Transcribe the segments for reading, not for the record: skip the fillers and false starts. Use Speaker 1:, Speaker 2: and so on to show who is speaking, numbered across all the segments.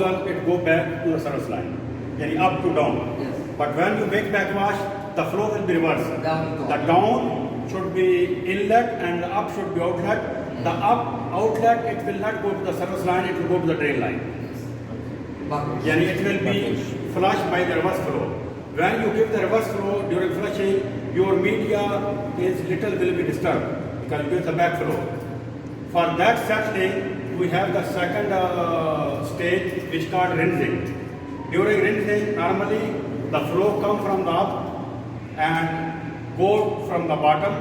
Speaker 1: nozzle, it go back to the service line, yani up to down.
Speaker 2: Yes.
Speaker 1: But when you make backwash, the flow will be reversed.
Speaker 2: Down to
Speaker 1: The down should be inlet and the up should be outlet. The up outlet, it will not go to the service line, it will go to the drain line.
Speaker 2: Backwash.
Speaker 1: Yani it will be flushed by the reverse flow. When you give the reverse flow during flushing, your media is little will be disturbed because you give the back flow. For that settling, we have the second stage which is called rinsing. During rinsing, normally the flow come from the up and go from the bottom,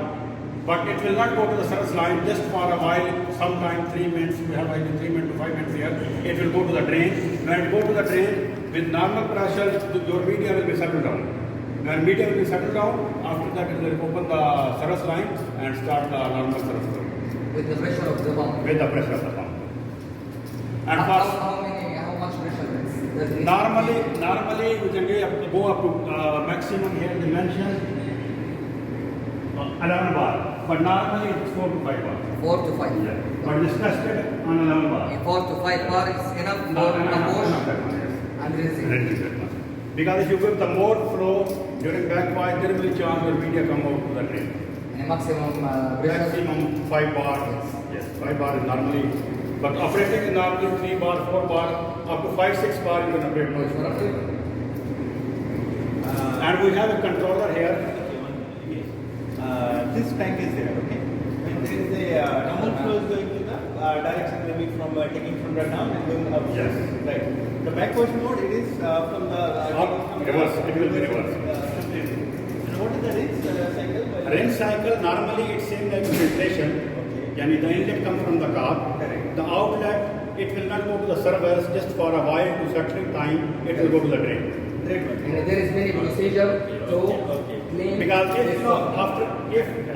Speaker 1: but it will not go to the service line just for a while, sometime 3 minutes, we have like 3 minutes to 5 minutes here, it will go to the drain. When it go to the drain, with normal pressure, your media will be settled down. When media will be settled down, after that it will open the service line and start the normal service flow.
Speaker 2: With the pressure of the pump.
Speaker 1: With the pressure of the pump. And
Speaker 2: How
Speaker 1: first,
Speaker 2: much pressure is that?
Speaker 1: normally we can go up to maximum here dimension 11 bar, but normally it's 4 to 5 bar.
Speaker 2: 4 to 5.
Speaker 1: Yeah. But it's tested on 11 bar.
Speaker 2: 4 to 5 bar is enough for a wash and rinsing.
Speaker 1: Because if you give the more flow during backwash, there will be chance your media come out to the drain.
Speaker 2: And maximum pressure.
Speaker 1: Maximum 5 bar. Yes, 5 bar is normally. But operating is normally 3 bar, 4 bar, up to 5, 6 bar you can operate no issue. And we have a controller here.
Speaker 3: This tank is there, okay? And there is a normal flow is going to the direction maybe from taking from the down and going up.
Speaker 1: Yes.
Speaker 3: Right. The backwash mode, it is from the
Speaker 1: Reverse, it will be reverse.
Speaker 3: completely. And what is the rinse cycle?
Speaker 1: Rinse cycle normally it's same like filtration.
Speaker 3: Okay.
Speaker 1: Yani the inlet comes from the car.
Speaker 3: Correct.
Speaker 1: The outlet, it will not go to the service just for a while to settling time, it will go to the drain.
Speaker 3: Great one.
Speaker 2: And there is many procedure to clean.
Speaker 1: Because if
Speaker 2: this
Speaker 1: no,
Speaker 2: pump.
Speaker 1: after
Speaker 2: There is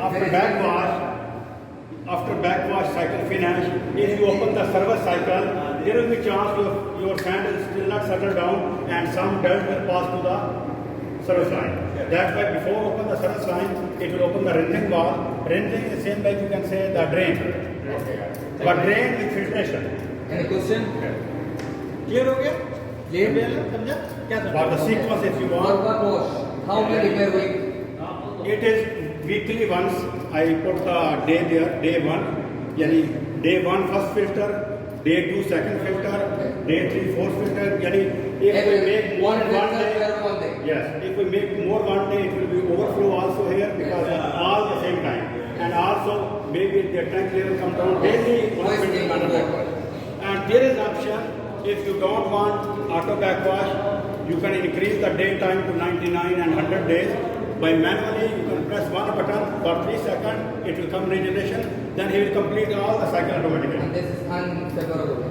Speaker 1: backwash cycle finish, if you open the service cycle, there will be chance your sand is still not settled down and some dirt will pass to the service line. That's why before open the service line, it will open the rinsing valve. Rinsing is same like you can say the drain. But drain with filtration.
Speaker 2: Any question?
Speaker 3: Clear हो गया?
Speaker 2: Clear?
Speaker 3: समझा? क्या समझा?
Speaker 1: For the sequence if you
Speaker 2: For
Speaker 1: want,
Speaker 2: backwash, how many per week?
Speaker 1: it is weekly once. I put the day there, day 1. Yani day 1 first filter, day 2 second filter, day 3 fourth filter. Yani if we make more
Speaker 2: one
Speaker 1: one
Speaker 2: filter
Speaker 1: day,
Speaker 2: per 1 day.
Speaker 1: yes, if we make more one day, it will be overflow also here because all the same time. And also maybe the tank level come down daily. One
Speaker 2: Always
Speaker 1: filter
Speaker 2: take
Speaker 1: matter.
Speaker 2: forward.
Speaker 1: And there is option if you don't want auto backwash, you can increase the day time to 99 and 100 days. By manually, you can press one button for 3 seconds, it will come regeneration, then he will complete all the cycle automatically.
Speaker 2: And this is unfavorable.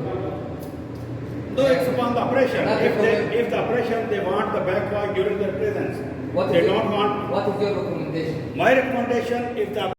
Speaker 1: No, it's upon the operation.
Speaker 2: Not
Speaker 1: If
Speaker 2: recommend-
Speaker 1: the operation, they want the backwash during their presence.
Speaker 2: What is
Speaker 1: They
Speaker 2: your-
Speaker 1: don't want.
Speaker 2: What is your recommendation?
Speaker 1: My recommendation, if the